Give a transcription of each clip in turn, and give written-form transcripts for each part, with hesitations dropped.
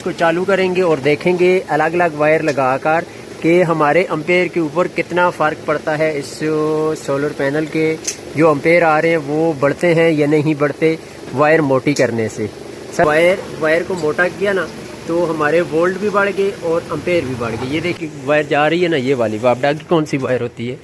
इसको चालू करेंगे और देखेंगे अलग अलग वायर लगाकर कि हमारे एम्पेयर के ऊपर कितना फ़र्क पड़ता है। इस सोलर पैनल के जो एम्पेयर आ रहे हैं वो बढ़ते हैं या नहीं बढ़ते वायर मोटी करने से। सब वायर को मोटा किया ना तो हमारे वोल्ट भी बढ़ गए और एम्पेयर भी बढ़ गए। ये देखिए वायर जा रही है ना, ये वाली वापडा की कौन सी वायर होती है,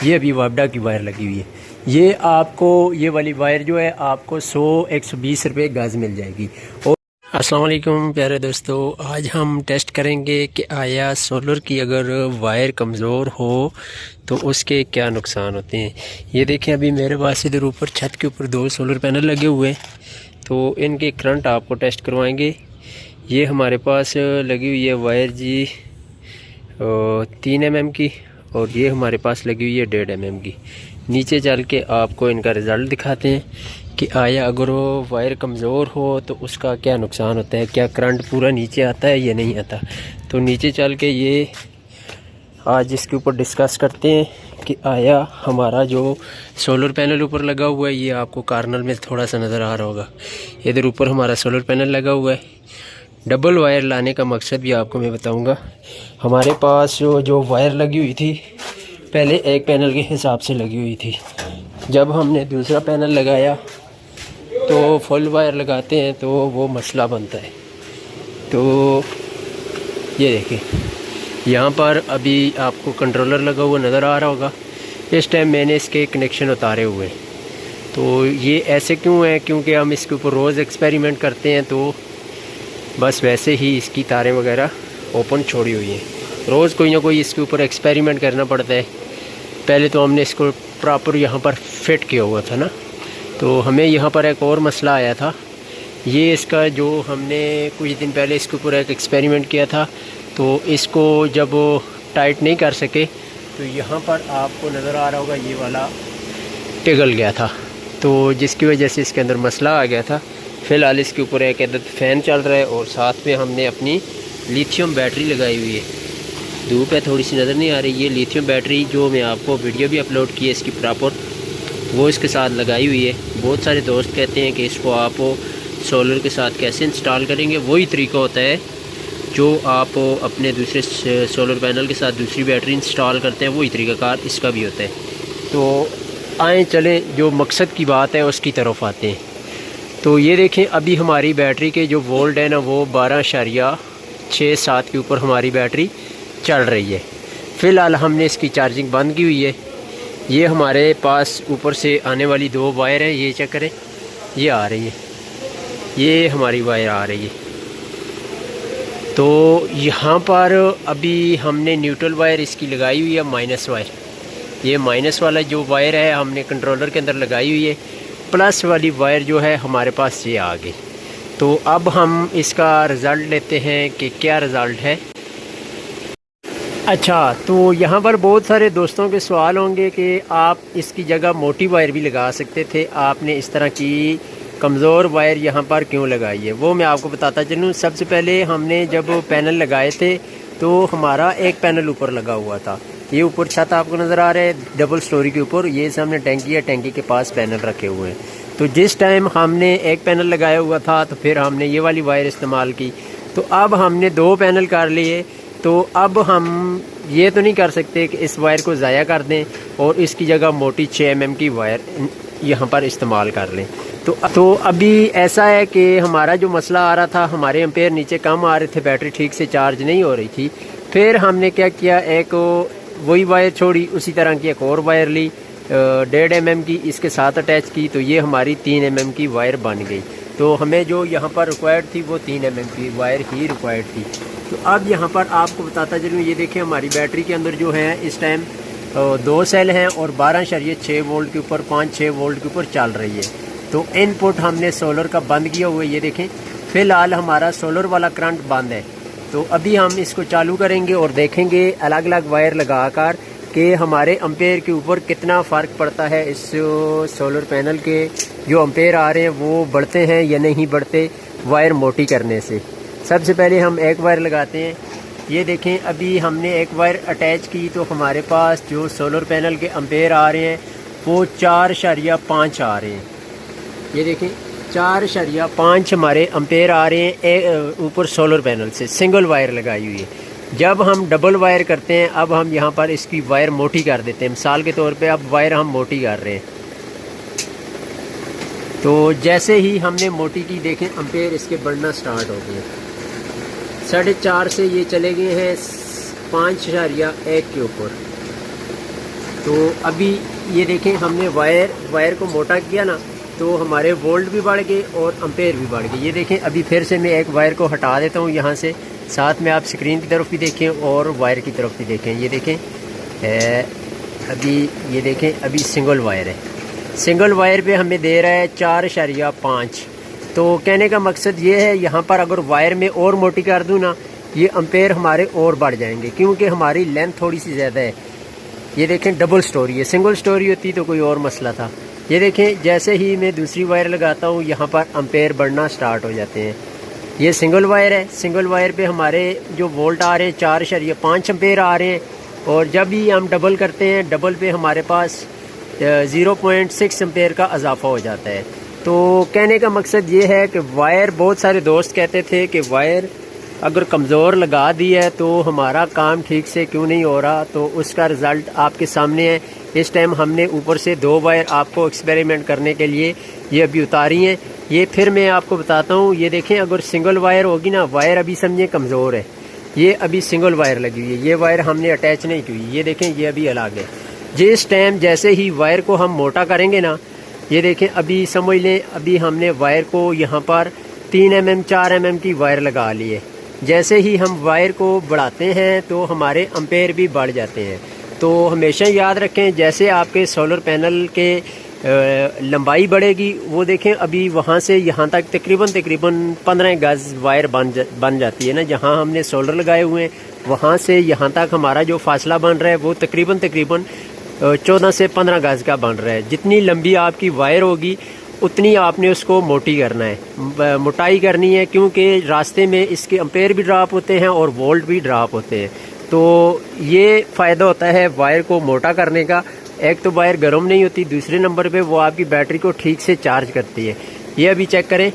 ये अभी वापडा की वायर लगी हुई है। ये आपको ये वाली वायर जो है आपको 100-120 रुपये गज मिल जाएगी। और अस्सलाम वालेकुम प्यारे दोस्तों, आज हम टेस्ट करेंगे कि आया सोलर की अगर वायर कमज़ोर हो तो उसके क्या नुकसान होते हैं। ये देखें अभी मेरे पास इधर ऊपर छत के ऊपर 2 सोलर पैनल लगे हुए हैं, तो इनके करंट आपको टेस्ट करवाएंगे। ये हमारे पास लगी हुई है वायर जी 3 mm की, और ये हमारे पास लगी हुई है 1.5 mm की। नीचे चल के आपको इनका रिज़ल्ट दिखाते हैं कि आया अगर वो वायर कमज़ोर हो तो उसका क्या नुकसान होता है, क्या करंट पूरा नीचे आता है या नहीं आता। तो नीचे चल के ये आज इसके ऊपर डिस्कस करते हैं कि आया हमारा जो सोलर पैनल ऊपर लगा हुआ है, ये आपको कार्नर में थोड़ा सा नज़र आ रहा होगा, इधर ऊपर हमारा सोलर पैनल लगा हुआ है। डबल वायर लाने का मकसद भी आपको मैं बताऊंगा। हमारे पास जो वायर लगी हुई थी पहले एक पैनल के हिसाब से लगी हुई थी, जब हमने दूसरा पैनल लगाया तो फुल वायर लगाते हैं तो वो मसला बनता है। तो ये देखिए यहाँ पर अभी आपको कंट्रोलर लगा हुआ नज़र आ रहा होगा। इस टाइम मैंने इसके कनेक्शन उतारे हुए हैं। तो ये ऐसे क्यों है, क्योंकि हम इसके ऊपर रोज़ एक्सपेरिमेंट करते हैं, तो बस वैसे ही इसकी तारें वगैरह ओपन छोड़ी हुई हैं। रोज़ कोई ना कोई इसके ऊपर एक्सपेरिमेंट करना पड़ता है। पहले तो हमने इसको प्रॉपर यहाँ पर फिट किया हुआ था ना, तो हमें यहाँ पर एक और मसला आया था। ये इसका जो हमने कुछ दिन पहले इसके ऊपर एक एक्सपेरिमेंट किया था, तो इसको जब टाइट नहीं कर सके तो यहाँ पर आपको नज़र आ रहा होगा ये वाला पिघल गया था, तो जिसकी वजह से इसके अंदर मसला आ गया था। फ़िलहाल इसके ऊपर एक अदद फ़ैन चल रहा है और साथ में हमने अपनी लिथियम बैटरी लगाई हुई है। धूप है थोड़ी सी नज़र नहीं आ रही, ये लिथियम बैटरी जो मैं आपको वीडियो भी अपलोड की है इसकी प्रॉपर, वो इसके साथ लगाई हुई है। बहुत सारे दोस्त कहते हैं कि इसको आप सोलर के साथ कैसे इंस्टॉल करेंगे। वही तरीका होता है जो आप अपने दूसरे सोलर पैनल के साथ दूसरी बैटरी इंस्टॉल करते हैं, वही तरीक़ाकार इसका भी होता है। तो आएँ चलें जो मकसद की बात है उसकी तरफ आते हैं। तो ये देखें अभी हमारी बैटरी के जो वोल्ट है ना वो 12.67 के ऊपर हमारी बैटरी चल रही है। फ़िलहाल हमने इसकी चार्जिंग बंद की हुई है। ये हमारे पास ऊपर से आने वाली 2 वायर हैं, ये चेक करें, ये आ रही है, ये हमारी वायर आ रही है। तो यहाँ पर अभी हमने न्यूट्रल वायर इसकी लगाई हुई है, माइनस वायर। ये माइनस वाला जो वायर है हमने कंट्रोलर के अंदर लगाई हुई है। प्लस वाली वायर जो है हमारे पास ये आ गई। तो अब हम इसका रिज़ल्ट लेते हैं कि क्या रिज़ल्ट है। अच्छा, तो यहाँ पर बहुत सारे दोस्तों के सवाल होंगे कि आप इसकी जगह मोटी वायर भी लगा सकते थे, आपने इस तरह की कमज़ोर वायर यहाँ पर क्यों लगाई है। वो मैं आपको बताता चलूँ। सबसे पहले हमने जब पैनल लगाए थे तो हमारा एक पैनल ऊपर लगा हुआ था, ये ऊपर छत आपको नज़र आ रहा है डबल स्टोरी के ऊपर, ये सामने टैंकी है, टैंकी के पास पैनल रखे हुए हैं। तो जिस टाइम हमने एक पैनल लगाया हुआ था तो फिर हमने ये वाली वायर इस्तेमाल की, तो अब हमने 2 पैनल कर लिए। तो अब हम ये तो नहीं कर सकते कि इस वायर को ज़ाया कर दें और इसकी जगह मोटी 6 mm की वायर यहाँ पर इस्तेमाल कर लें। तो अभी ऐसा है कि हमारा जो मसला आ रहा था, हमारे एम्पेयर नीचे कम आ रहे थे, बैटरी ठीक से चार्ज नहीं हो रही थी। फिर हमने क्या किया, एक वही वायर छोड़ी, उसी तरह की एक और वायर ली 1.5 mm की, इसके साथ अटैच की, तो ये हमारी 3 mm की वायर बन गई। तो हमें जो यहाँ पर रिक्वायर्ड थी वो 3 mm की वायर ही रिक्वायर्ड थी। तो अब यहाँ पर आपको बताता चलूँ, ये देखें हमारी बैटरी के अंदर जो है इस टाइम 2 सेल हैं और 12.6 वोल्ट के ऊपर 5-6 वोल्ट के ऊपर चल रही है। तो इनपुट हमने सोलर का बंद किया हुआ है, ये देखें। फ़िलहाल हमारा सोलर वाला करंट बंद है। तो अभी हम इसको चालू करेंगे और देखेंगे अलग अलग वायर लगाकर कि हमारे एम्पेयर के ऊपर कितना फ़र्क पड़ता है। इस सोलर पैनल के जो एम्पेयर आ रहे हैं वो बढ़ते हैं या नहीं बढ़ते वायर मोटी करने से। सबसे पहले हम एक वायर लगाते हैं। ये देखें अभी हमने एक वायर अटैच की तो हमारे पास जो सोलर पैनल के एम्पेयर आ रहे हैं वो 4.5 आ रहे हैं। ये देखें 4.5 हमारे एम्पेयर आ रहे हैं ऊपर सोलर पैनल से, सिंगल वायर लगाई हुई है। जब हम डबल वायर करते हैं, अब हम यहाँ पर इसकी वायर मोटी कर देते हैं, मिसाल के तौर पे अब वायर हम मोटी कर रहे हैं। तो जैसे ही हमने मोटी की, देखें एम्पेयर इसके बढ़ना स्टार्ट हो गए। 4.5 से ये चले गए हैं 5.1 के ऊपर। तो अभी ये देखें हमने वायर को मोटा किया ना, तो हमारे वोल्ट भी बढ़ गए और एम्पेयर भी बढ़ गए। ये देखें अभी फिर से मैं एक वायर को हटा देता हूँ यहाँ से, साथ में आप स्क्रीन की तरफ भी देखें और वायर की तरफ भी देखें। ये देखें अभी ये देखें अभी सिंगल वायर है, सिंगल वायर पे हमें दे रहा है 4.5। तो कहने का मकसद ये है, यहाँ पर अगर वायर में और मोटी कर दूँ ना, ये एम्पेयर हमारे और बढ़ जाएंगे, क्योंकि हमारी लेंथ थोड़ी सी ज़्यादा है। ये देखें डबल स्टोरी है, सिंगल स्टोरी होती तो कोई और मसला था। ये देखें जैसे ही मैं दूसरी वायर लगाता हूँ, यहाँ पर एम्पेयर बढ़ना स्टार्ट हो जाते हैं। ये सिंगल वायर है, सिंगल वायर पे हमारे जो वोल्ट आ रहे हैं 4.5 एम्पेयर आ रहे हैं। और जब भी हम डबल करते हैं, डबल पे हमारे पास 0.6 एम्पेयर का इजाफा हो जाता है। तो कहने का मकसद ये है कि वायर, बहुत सारे दोस्त कहते थे कि वायर अगर कमज़ोर लगा दी है तो हमारा काम ठीक से क्यों नहीं हो रहा, तो उसका रिज़ल्ट आपके सामने है। इस टाइम हमने ऊपर से 2 वायर आपको एक्सपेरिमेंट करने के लिए ये अभी उतारी हैं। ये फिर मैं आपको बताता हूँ। ये देखें अगर सिंगल वायर होगी ना, वायर अभी समझे कमज़ोर है, ये अभी सिंगल वायर लगी हुई है, ये वायर हमने अटैच नहीं की हुई। ये देखें ये अभी अलग है। जिस टाइम जैसे ही वायर को हम मोटा करेंगे ना, ये देखें अभी समझ लें अभी हमने वायर को यहाँ पर 3 mm 4 mm की वायर लगा ली है। जैसे ही हम वायर को बढ़ाते हैं तो हमारे एम्पेयर भी बढ़ जाते हैं। तो हमेशा याद रखें, जैसे आपके सोलर पैनल के लंबाई बढ़ेगी, वो देखें अभी वहाँ से यहाँ तक तकरीबन 15 गज वायर बन जाती है ना। जहाँ हमने सोलर लगाए हुए हैं वहाँ से यहाँ तक हमारा जो फासला बन रहा है वो तकरीबन 14 से 15 गज का बन रहा है। जितनी लंबी आपकी वायर होगी उतनी आपने उसको मोटी करना है, मोटाई करनी है, क्योंकि रास्ते में इसके एम्पेयर भी ड्रॉप होते हैं और वोल्ट भी ड्रॉप होते हैं। तो ये फ़ायदा होता है वायर को मोटा करने का। एक तो वायर गर्म नहीं होती, दूसरे नंबर पे वो आपकी बैटरी को ठीक से चार्ज करती है। ये अभी चेक करें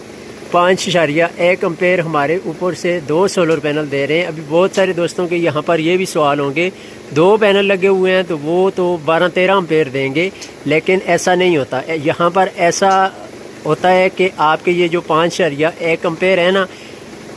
5.1 एम्पेयर हमारे ऊपर से 2 सोलर पैनल दे रहे हैं। अभी बहुत सारे दोस्तों के यहाँ पर ये भी सवाल होंगे, 2 पैनल लगे हुए हैं तो वो तो 12-13 एम्पेयर देंगे, लेकिन ऐसा नहीं होता। यहाँ पर ऐसा होता है कि आपके ये जो 5.1 एम्पेयर है ना,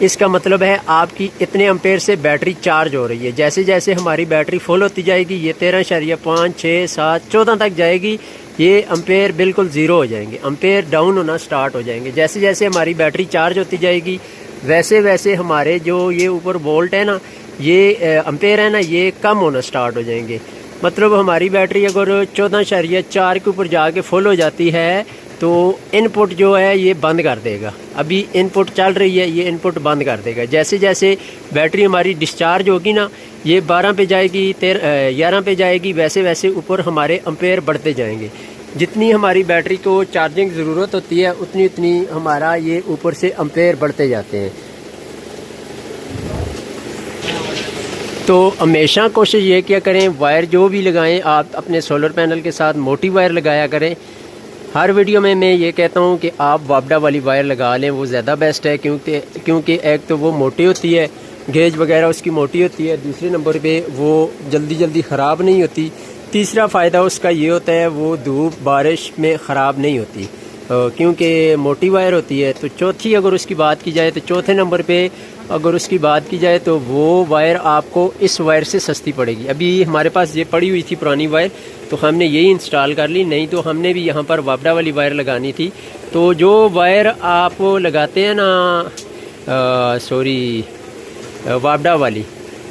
इसका मतलब है आपकी इतने एम्पेयर से बैटरी चार्ज हो रही है। जैसे जैसे हमारी बैटरी फुल होती जाएगी, ये 13.5, 6, 7, 14 तक जाएगी, ये एम्पेयर बिल्कुल ज़ीरो हो जाएंगे, एम्पेयर डाउन होना स्टार्ट हो जाएंगे। जैसे जैसे हमारी बैटरी चार्ज होती जाएगी, वैसे वैसे हमारे जो ये ऊपर वोल्ट है ना, ये एम्पेयर है ना, ये कम होना स्टार्ट हो जाएंगे। मतलब हमारी बैटरी अगर 14.4 के ऊपर जाके फुल हो जाती है तो इनपुट जो है ये बंद कर देगा। अभी इनपुट चल रही है, ये इनपुट बंद कर देगा। जैसे जैसे बैटरी हमारी डिस्चार्ज होगी ना, ये 12 पे जाएगी, 11 पे जाएगी, वैसे वैसे ऊपर हमारे एम्पेयर बढ़ते जाएंगे। जितनी हमारी बैटरी को चार्जिंग ज़रूरत होती है उतनी उतनी हमारा ये ऊपर से एम्पेयर बढ़ते जाते हैं। तो हमेशा कोशिश ये क्या करें, वायर जो भी लगाएं आप अपने सोलर पैनल के साथ मोटी वायर लगाया करें। हर वीडियो में मैं ये कहता हूँ कि आप वापडा वाली वायर लगा लें, वो ज़्यादा बेस्ट है, क्योंकि एक तो वो मोटी होती है, गेज वगैरह उसकी मोटी होती है, दूसरे नंबर पे वो जल्दी ख़राब नहीं होती, तीसरा फ़ायदा उसका ये होता है वो धूप बारिश में ख़राब नहीं होती क्योंकि मोटी वायर होती है। तो चौथी अगर उसकी बात की जाए, तो चौथे नंबर पे अगर उसकी बात की जाए तो वो वायर आपको इस वायर से सस्ती पड़ेगी। अभी हमारे पास ये पड़ी हुई थी पुरानी वायर, तो हमने यही इंस्टॉल कर ली, नहीं तो हमने भी यहाँ पर वापडा वाली वायर लगानी थी। तो जो वायर आप लगाते हैं ना, वापडा वाली,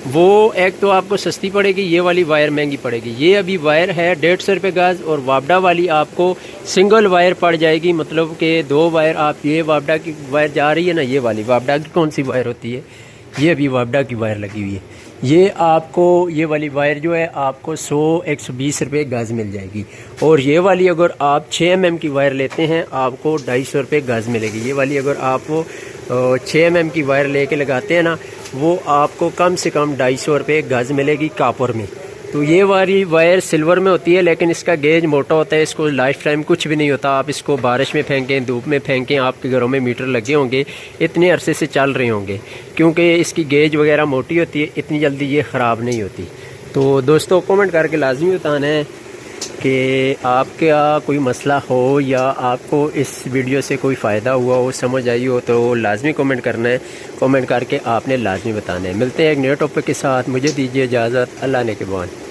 वो एक तो आपको सस्ती पड़ेगी, ये वाली वायर महंगी पड़ेगी। ये अभी वायर है 150 रुपये गज, और वापडा वाली आपको सिंगल वायर पड़ जाएगी, मतलब कि 2 वायर। आप ये वापडा की वायर जा रही है ना, ये वाली वापडा की कौन सी वायर होती है, ये अभी वापडा की वायर लगी हुई है, ये आपको ये वाली वायर जो है आपको 100-120 रुपये गज मिल जाएगी। और ये वाली अगर आप 6 mm की वायर लेते हैं आपको 250 रुपये गज मिलेगी। ये वाली अगर आप 6 mm की वायर लेके लगाते हैं ना, वो आपको कम से कम 250 रुपये गज मिलेगी कापर में। तो ये वाली वायर सिल्वर में होती है, लेकिन इसका गेज मोटा होता है, इसको लाइफ टाइम कुछ भी नहीं होता। आप इसको बारिश में फेंकें, धूप में फेंकें, आपके घरों में मीटर लगे होंगे, इतने अरसे से चल रहे होंगे, क्योंकि इसकी गेज वगैरह मोटी होती है, इतनी जल्दी ये ख़राब नहीं होती। तो दोस्तों कमेंट करके लाजमी बताना है कि आपका कोई मसला हो या आपको इस वीडियो से कोई फ़ायदा हुआ हो, समझ आई हो, तो लाजमी कमेंट करना है। कमेंट करके आपने लाजमी बताना है। मिलते हैं एक नए टॉपिक के साथ, मुझे दीजिए इजाज़त। अल्लाह ने के बाद।